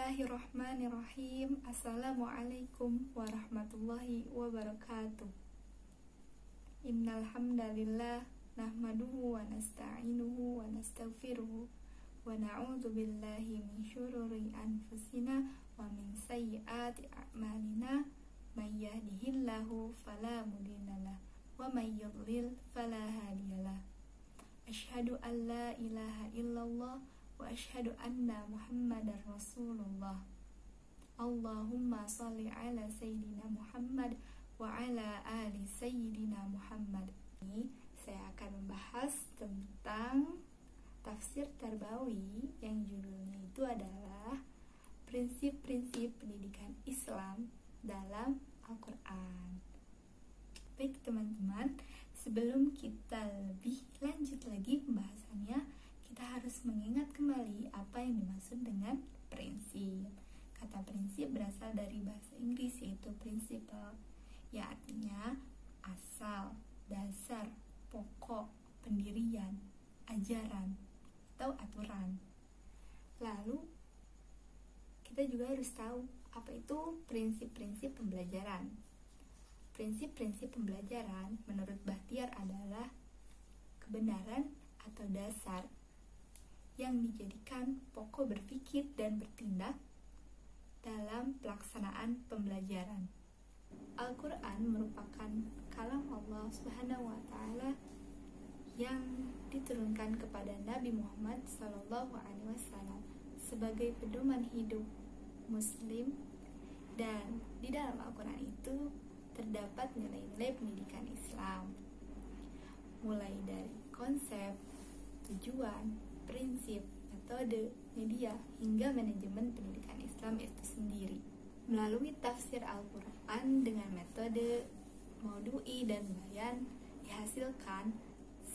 Bismillahirrahmanirrahim. Assalamualaikum warahmatullahi wabarakatuh. Innal hamdalillah nahmaduhu wa nasta'inuhu wa nastaghfiruhu wa na'udzu billahi min syururi anfusina wa min sayyiati a'malina. May yahdihillahu fala mudhillalah wa may yudlil fala hadiyalah. Asyhadu an la ilaha illallah wa asyhadu anna Muhammadar Rasulullah. Allahumma shalli ala Sayyidina Muhammad wa ala ali Sayyidina Muhammad. Ini saya akan membahas tentang tafsir Tarbawi yang judulnya itu adalah prinsip-prinsip pendidikan Islam dalam Al-Quran. Baik teman-teman, sebelum kita lebih lanjut lagi pembahasannya, kita harus mengingat kembali apa yang dimaksud dengan prinsip. Kata prinsip berasal dari bahasa Inggris yaitu principle, yang artinya asal, dasar, pokok, pendirian, ajaran, atau aturan. Lalu kita juga harus tahu apa itu prinsip-prinsip pembelajaran. Prinsip-prinsip pembelajaran menurut Bahtiar adalah kebenaran atau dasar yang dijadikan pokok berpikir dan bertindak dalam pelaksanaan pembelajaran. Al-Quran merupakan kalam Allah Subhanahu wa Ta'ala yang diturunkan kepada Nabi Muhammad SAW sebagai pedoman hidup Muslim, dan di dalam Al-Quran itu terdapat nilai-nilai pendidikan Islam, mulai dari konsep, tujuan, prinsip, metode, media, hingga manajemen pendidikan Islam itu sendiri. Melalui tafsir Al-Quran dengan metode maudu'i dan bayan, dihasilkan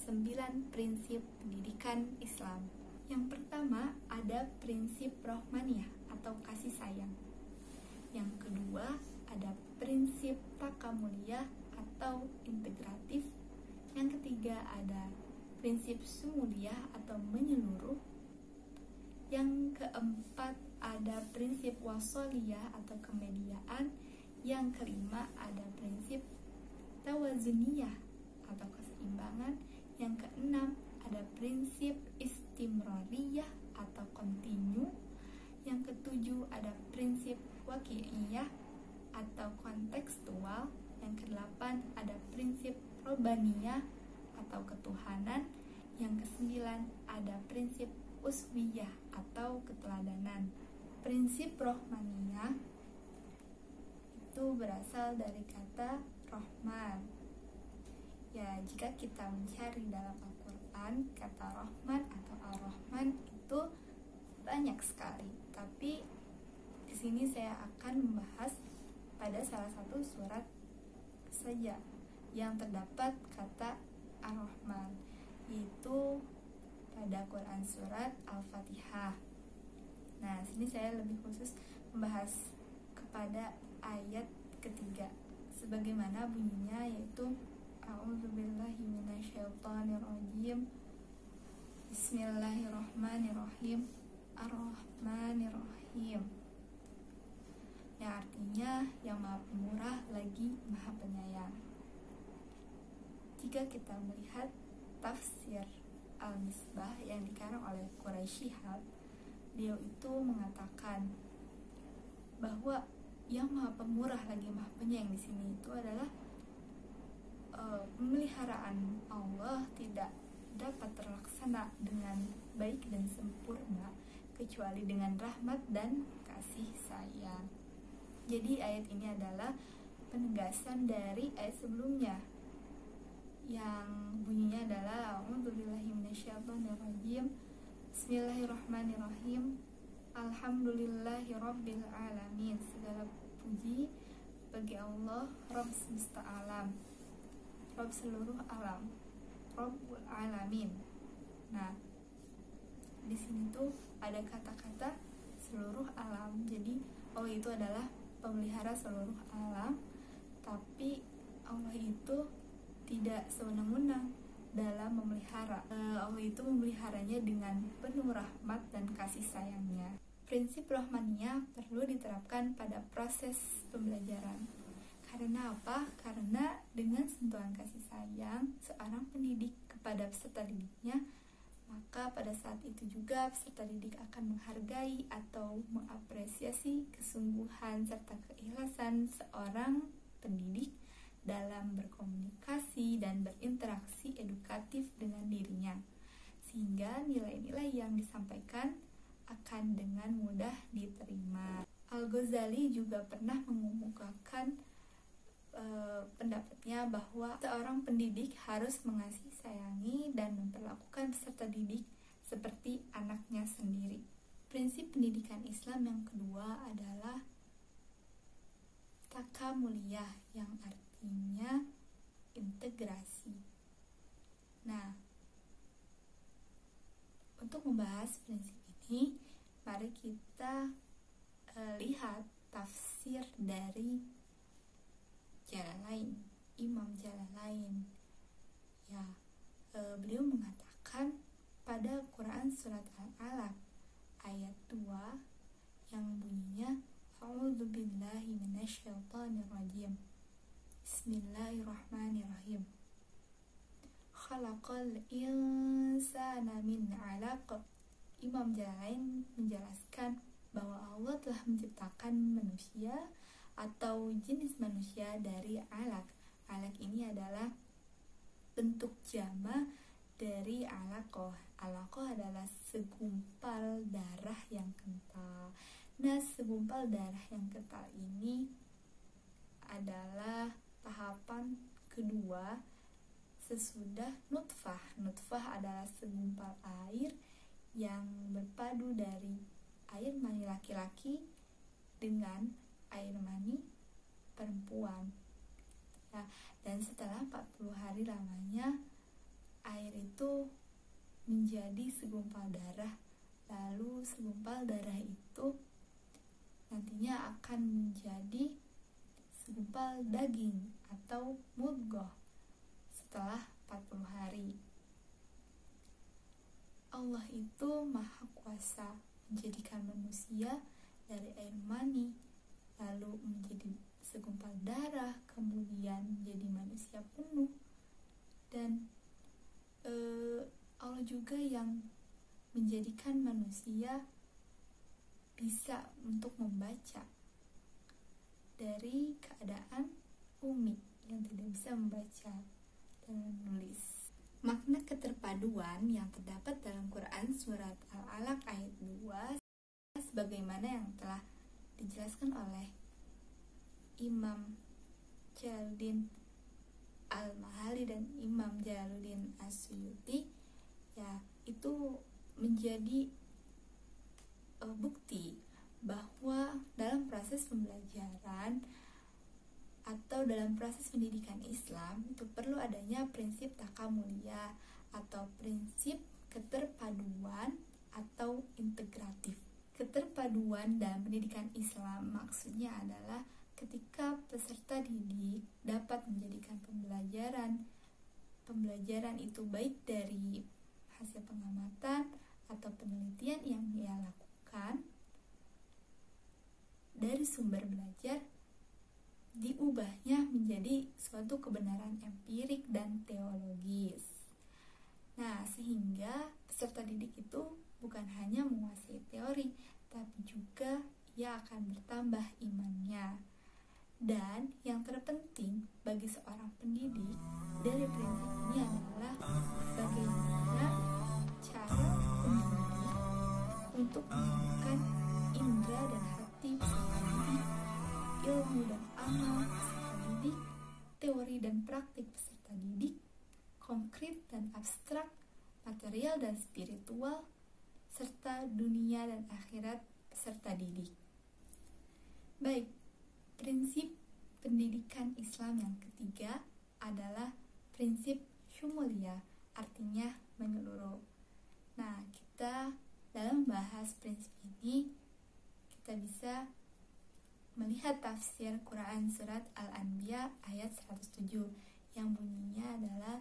9 prinsip pendidikan Islam. Yang pertama ada prinsip rohmaniyah atau kasih sayang. Yang kedua ada prinsip takamuliyah atau integratif. Yang ketiga ada prinsip sumuliyah atau menyeluruh. Yang keempat ada prinsip wasoliyah atau kemediaan. Yang kelima ada prinsip tawazuniyah atau keseimbangan. Yang keenam ada prinsip istimrariyah atau kontinu. Yang ketujuh ada prinsip waqi'iyah atau kontekstual. Yang kedelapan ada prinsip robaniyah atau ketuhanan. Yang kesembilan ada prinsip uswiyah atau keteladanan. Prinsip rohmaniyah itu berasal dari kata Rahman. Ya, jika kita mencari dalam Al-Quran, kata Rahman atau Ar-Rahman itu banyak sekali. Tapi di sini saya akan membahas pada salah satu surat saja yang terdapat kata Ar-Rahman, yaitu pada Quran surat Al-Fatihah. Nah, sini saya lebih khusus membahas kepada ayat ketiga, sebagaimana bunyinya yaitu A'udzubillahi minasyaitonirrajim. Bismillahirrahmanirrahim. Ar-Rahmanirrahim. Yang artinya yang Maha Pemurah lagi Maha Penyayang. Jika kita melihat tafsir Al-Misbah yang dikarang oleh Quraisy Shihab, beliau itu mengatakan bahwa yang Maha Pemurah lagi Maha Penyayang di sini itu adalah pemeliharaan Allah tidak dapat terlaksana dengan baik dan sempurna kecuali dengan rahmat dan kasih sayang. Jadi ayat ini adalah penegasan dari ayat sebelumnya yang bunyinya adalah A'udzubillahi minasyaitonirrajim. Bismillahirrahmanirrahim. Alhamdulillahirabbil alamin. Segala puji bagi Allah, Rabb semesta alam, Rabb seluruh alam, Rabbul alamin. Nah, di sini tuh ada kata-kata seluruh alam. Jadi Allah itu adalah pemelihara seluruh alam, tapi Allah itu tidak sewenang-wenang dalam memelihara. Allah itu memeliharanya dengan penuh rahmat dan kasih sayangnya. prinsip rohmaniyah perlu diterapkan pada proses pembelajaran. Karena apa? Karena dengan sentuhan kasih sayang seorang pendidik kepada peserta didiknya, maka pada saat itu juga peserta didik akan menghargai atau mengapresiasi kesungguhan serta keikhlasan seorang pendidik dalam berkomunikasi dan berinteraksi edukatif dengan dirinya, sehingga nilai-nilai yang disampaikan akan dengan mudah diterima. Al-Ghazali juga pernah mengemukakan pendapatnya bahwa seorang pendidik harus mengasihi, sayangi, dan memperlakukan peserta didik seperti anaknya sendiri. Prinsip pendidikan Islam yang kedua adalah takamuliyah, yang artinya integrasi. Nah, untuk membahas prinsip ini, mari kita lihat tafsir dari Jalalain, Imam Jalalain. Ya, beliau mengatakan pada Quran surat Al-Alaq ayat 2 yang bunyinya A'udzubillahi minasyaitonirrajim. Bismillahirrahmanirrahim. Khalaqal insana min 'alaq. Imam Jalalain menjelaskan bahwa Allah telah menciptakan manusia atau jenis manusia dari alaq. Alaq ini adalah bentuk jama dari alaqoh. Alaqoh adalah segumpal darah yang kental. Nah, segumpal darah yang kental ini adalah tahapan kedua sesudah nutfah. Nutfah adalah segumpal air yang berpadu dari air mani laki-laki dengan air mani perempuan. Nah, dan setelah 40 hari lamanya air itu menjadi segumpal darah. Lalu segumpal darah itu nantinya akan menjadi segumpal daging atau mudghah setelah 40 hari. Allah itu maha kuasa menjadikan manusia dari air mani, lalu menjadi segumpal darah, kemudian menjadi manusia penuh. Dan Allah juga yang menjadikan manusia bisa untuk membaca dari keadaan umi yang tidak bisa membaca dan menulis. Makna keterpaduan yang terdapat dalam Quran surat Al-Alaq ayat 2 sebagaimana yang telah dijelaskan oleh Imam Jalaluddin Al-Mahali dan Imam Jalaluddin As-Suyuti, ya, itu menjadi bukti bahwa dalam proses pembelajaran atau dalam proses pendidikan Islam itu perlu adanya prinsip takamuliyah atau prinsip keterpaduan atau integratif. Keterpaduan dalam pendidikan Islam maksudnya adalah ketika peserta didik dapat menjadikan pembelajaran itu baik dari hasil pengamatan atau penelitian yang ia lakukan dari sumber belajar, diubahnya menjadi suatu kebenaran empirik dan teologis. Nah, sehingga peserta didik itu bukan hanya menguasai teori, tapi juga ia akan bertambah imannya. Dan yang terpenting bagi seorang pendidik dari prinsip ini adalah bagaimana cara pendidik untuk menemukan indera dan hati peserta didik, ilmu dan amal peserta didik, teori dan praktik peserta didik, konkret dan abstrak, material dan spiritual, serta dunia dan akhirat peserta didik. Baik, prinsip pendidikan Islam yang ketiga adalah prinsip syumuliyah, artinya menyeluruh. Nah, kita dalam membahas prinsip ini, kita bisa melihat tafsir Quran surat Al-Anbiya ayat 107 yang bunyinya adalah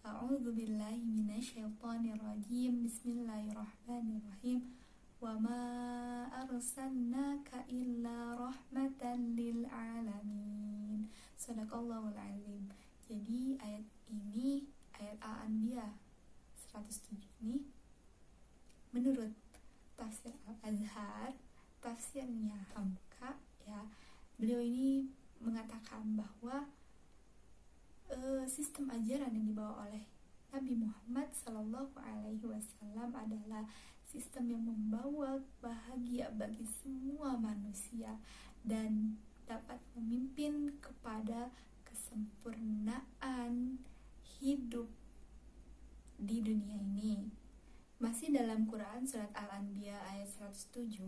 A'udzubillahi minasyaitonirrajim. Bismillahirrahmanirrahim. wa ma arsalnaka illa rahmatan lil alamin. Shadaqallahul azim. Jadi ayat ini, ayat Al-Anbiya 107 ini, menurut tafsir Al-Azhar, tafsirnya Hamka, ya, beliau ini mengatakan bahwa sistem ajaran yang dibawa oleh Nabi Muhammad SAW adalah sistem yang membawa bahagia bagi semua manusia dan dapat memimpin kepada kesempurnaan hidup di dunia ini. Masih dalam Quran surat Al-Anbiya ayat 107.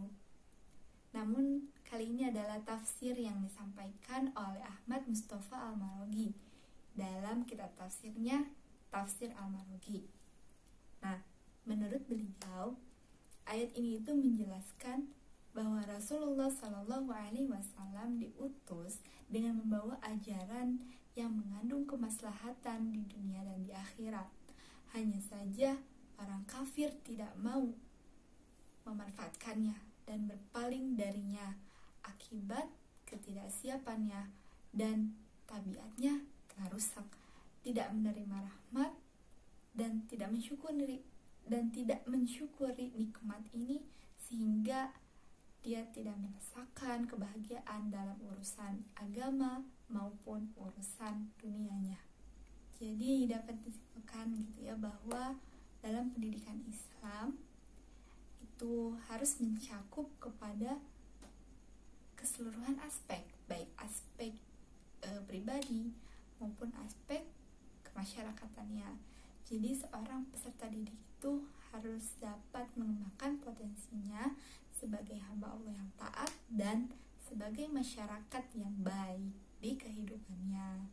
Namun kali ini adalah tafsir yang disampaikan oleh Ahmad Mustafa Al-Marogi dalam kitab tafsirnya Tafsir Al-Marogi. Nah, menurut beliau, ayat ini itu menjelaskan bahwa Rasulullah SAW diutus dengan membawa ajaran yang mengandung kemaslahatan di dunia dan di akhirat. Hanya saja orang kafir tidak mau memanfaatkannya dan berpaling darinya akibat ketidaksiapannya dan tabiatnya telah rusak, tidak menerima rahmat dan tidak mensyukuri nikmat ini, sehingga dia tidak merasakan kebahagiaan dalam urusan agama maupun urusan dunianya. Jadi dapat disimpulkan gitu ya, bahwa dalam pendidikan Islam itu harus mencakup kepada keseluruhan aspek, baik aspek pribadi maupun aspek kemasyarakatannya. Jadi seorang peserta didik itu harus dapat mengembangkan potensinya sebagai hamba Allah yang taat dan sebagai masyarakat yang baik di kehidupannya.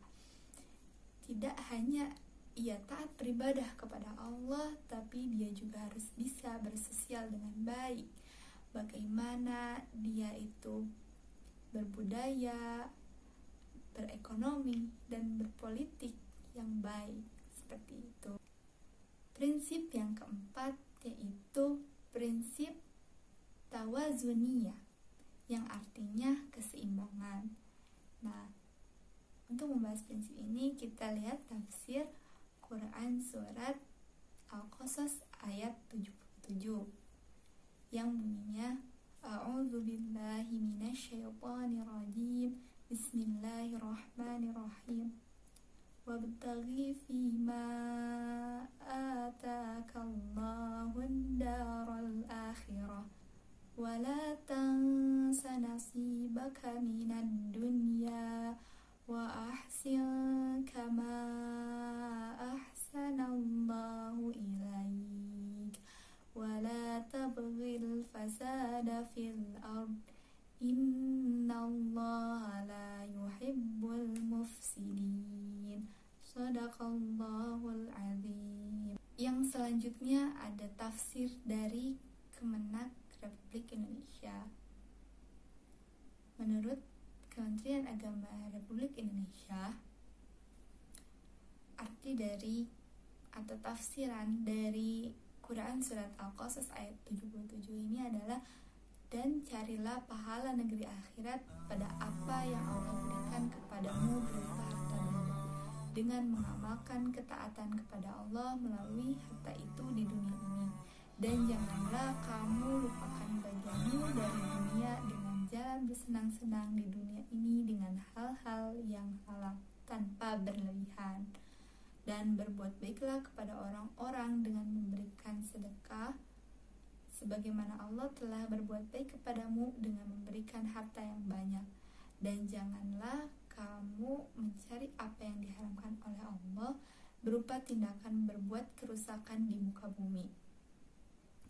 Tidak hanya ia taat beribadah kepada Allah, tapi dia juga harus bisa bersosial dengan baik. Bagaimana dia itu berbudaya, berekonomi, dan berpolitik yang baik, seperti itu. Prinsip yang keempat yaitu prinsip tawazuniyah, yang artinya keseimbangan. Nah, untuk membahas prinsip ini kita lihat tafsir Quran surat Al-Qasas ayat 77 yang bunyinya A'udzubillahi minasyaitonirrajim. Bismillahirrahmanirrahim. Wabtaghi fima ataakallahu daral akhirah wa la tansa nasibaka minad dunya wa ahsin kama ahsanallahu ilaik wa la tabghil fasada fil ard innallaha la yuhibbul mufsidin. Shadaqallahul azim. Yang selanjutnya ada tafsir dari Kemenak Republik Indonesia. Menurut Kementerian Agama Republik Indonesia, arti dari atau tafsiran dari Quran surat Al-Qasas ayat 77 ini adalah, dan carilah pahala negeri akhirat pada apa yang Allah berikan kepadamu berupa harta dengan mengamalkan ketaatan kepada Allah melalui harta itu di dunia ini. Dan janganlah kamu lupakan bagianmu dari dunia dengan jalan bersenang-senang di dunia ini dengan hal-hal yang halal tanpa berlebihan. Dan berbuat baiklah kepada orang-orang dengan memberikan sedekah sebagaimana Allah telah berbuat baik kepadamu dengan memberikan harta yang banyak. Dan janganlah kamu mencari apa yang diharamkan oleh Allah berupa tindakan berbuat kerusakan di muka bumi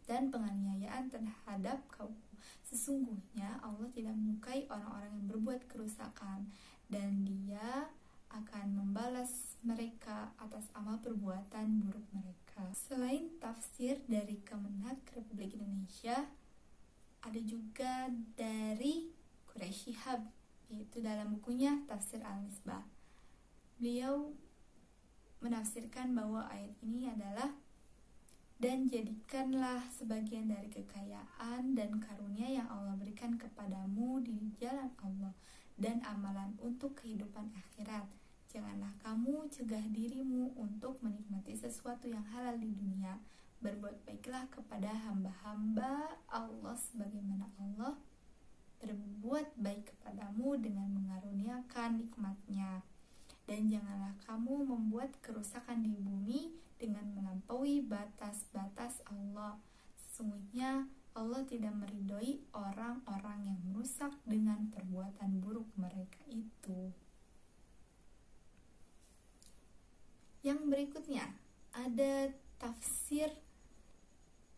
dan penganiayaan terhadap kaum. Sesungguhnya Allah tidak menyukai orang-orang yang berbuat kerusakan, dan Dia akan membalas mereka atas amal perbuatan buruk mereka. Selain tafsir dari Kemenak Republik Indonesia, ada juga dari Quraisy Shihab, yaitu dalam bukunya Tafsir Al-Misbah. Beliau menafsirkan bahwa ayat ini adalah dan jadikanlah sebagian dari kekayaan dan karunia yang Allah berikan kepadamu di jalan Allah dan amalan untuk kehidupan akhirat. Janganlah kamu cegah dirimu untuk menikmati sesuatu yang halal di dunia. Berbuat baiklah kepada hamba-hamba Allah sebagaimana Allah berbuat baik kepadamu dengan mengaruniakan nikmat-Nya. Dan janganlah kamu membuat kerusakan di bumi dengan melampaui batas-batas Allah. Sesungguhnya Allah tidak meridhoi orang-orang yang merusak dengan perbuatan buruk mereka itu. Yang berikutnya ada tafsir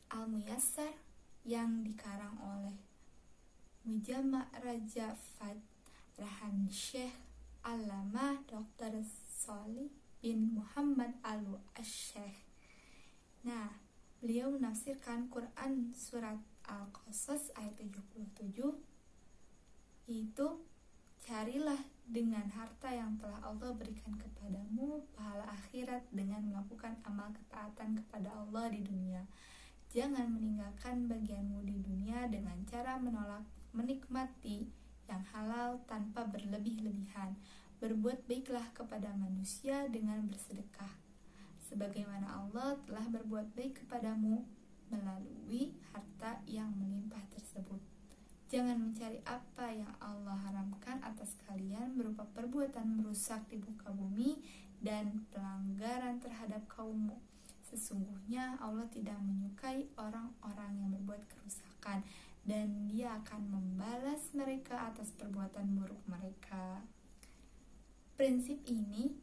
Al-Muyassar yang dikarang oleh Mujama' Raja Fadrahan Syekh Allamah Dr. Shalih bin Muhammad Al-Syekh. Nah, beliau menafsirkan Quran surat Al-Qasas ayat 77, yaitu carilah dengan harta yang telah Allah berikan kepadamu pahala akhirat dengan melakukan amal ketaatan kepada Allah di dunia. Jangan meninggalkan bagianmu di dunia dengan cara menolak menikmati yang halal tanpa berlebih-lebihan. Berbuat baiklah kepada manusia dengan bersedekah, sebagaimana Allah telah berbuat baik kepadamu melalui harta yang melimpah tersebut. Jangan mencari apa yang Allah haramkan atas kalian berupa perbuatan merusak di muka bumi dan pelanggaran terhadap kaummu. Sesungguhnya Allah tidak menyukai orang-orang yang berbuat kerusakan, dan Dia akan membalas mereka atas perbuatan buruk mereka. Prinsip ini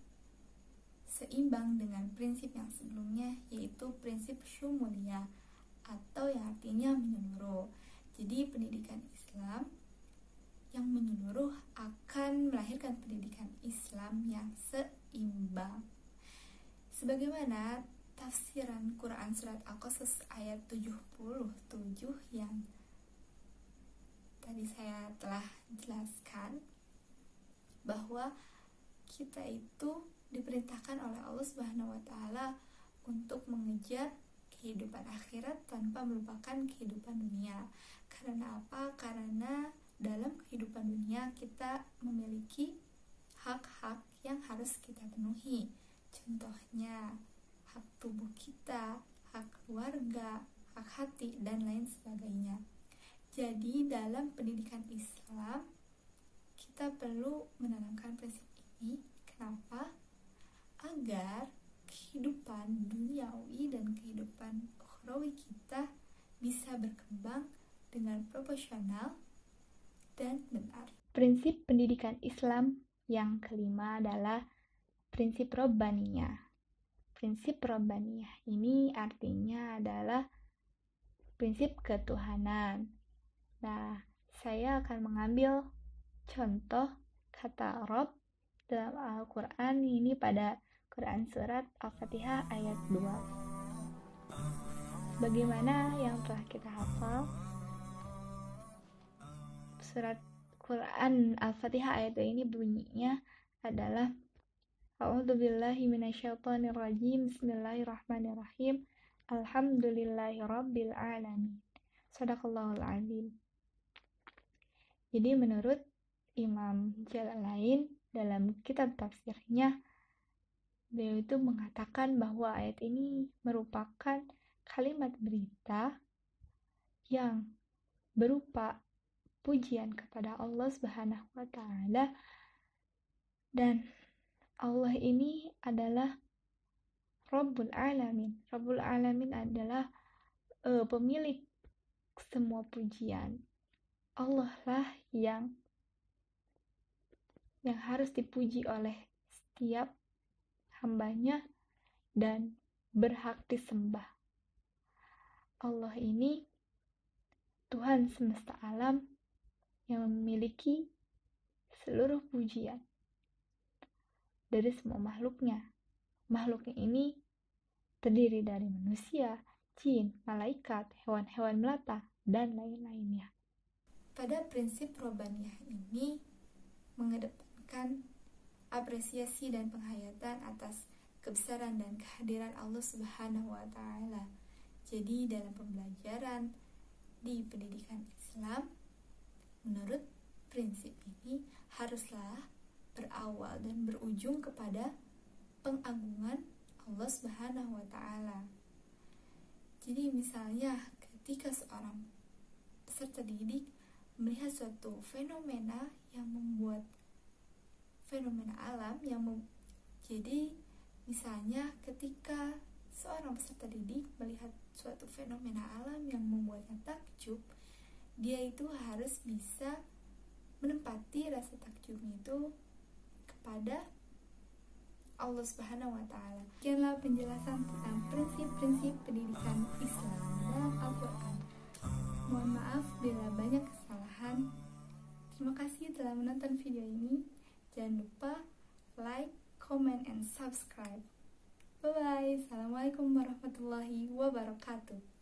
seimbang dengan prinsip yang sebelumnya, yaitu prinsip syumuliyah atau yang artinya menyeluruh. Jadi pendidikan Islam yang menyeluruh akan melahirkan pendidikan Islam yang seimbang. Sebagaimana tafsiran Quran surat Al-Qasas ayat 77 yang tadi saya telah jelaskan, bahwa kita itu diperintahkan oleh Allah Subhanahu wa taala untuk mengejar kehidupan akhirat tanpa melupakan kehidupan dunia. Karena apa? Karena dalam kehidupan dunia kita memiliki hak-hak yang harus kita penuhi. Contohnya hak tubuh kita, hak keluarga, hak hati, dan lain sebagainya. Jadi dalam pendidikan Islam kita perlu menanamkan prinsip ini. Kenapa? Agar kehidupan duniawi dan kehidupan ukhrawi kita bisa berkembang dengan proporsional dan benar. Prinsip pendidikan Islam yang kelima adalah prinsip Robbaniyah. Prinsip Robbaniyah ini artinya adalah prinsip ketuhanan. Nah, saya akan mengambil contoh kata Rob dalam Al-Quran ini pada Quran surat Al-Fatihah ayat 2. Bagaimana yang telah kita hafal, surat Quran Al-Fatihah ayat 2 ini bunyinya adalah A'udzubillahi minasyaitonirrajim. Bismillahirrahmanirrahim. Alhamdulillahirabbil alamin. Shadaqallahul azim. Jadi menurut Imam Jalalain dalam kitab tafsirnya, beliau itu mengatakan bahwa ayat ini merupakan kalimat berita yang berupa pujian kepada Allah Subhanahu wa taala, dan Allah ini adalah Rabbul Alamin. Rabbul Alamin adalah pemilik semua pujian. Allah lah yang harus dipuji oleh setiap hambanya dan berhak disembah. Allah ini Tuhan semesta alam yang memiliki seluruh pujian dari semua makhluknya. Makhluknya ini terdiri dari manusia, jin, malaikat, hewan-hewan melata, dan lain-lainnya. Pada prinsip Robbaniyah ini mengedepankan apresiasi dan penghayatan atas kebesaran dan kehadiran Allah Subhanahu wa taala. Jadi dalam pembelajaran di pendidikan Islam, menurut prinsip ini haruslah berawal dan berujung kepada pengagungan Allah Subhanahu wa Ta'ala. Jadi misalnya ketika seorang peserta didik melihat suatu fenomena yang membuat fenomena alam jadi misalnya ketika seorang peserta didik melihat suatu fenomena alam yang membuatnya takjub, dia itu harus bisa menempati rasa takjubnya itu kepada Allah Subhanahu wa Ta'ala. Sekianlah penjelasan tentang prinsip-prinsip pendidikan Islam dalam Al-Quran. Mohon maaf bila banyak kesalahan. Terima kasih telah menonton video ini. Jangan lupa like, comment, and subscribe. Bye bye. Assalamualaikum warahmatullahi wabarakatuh.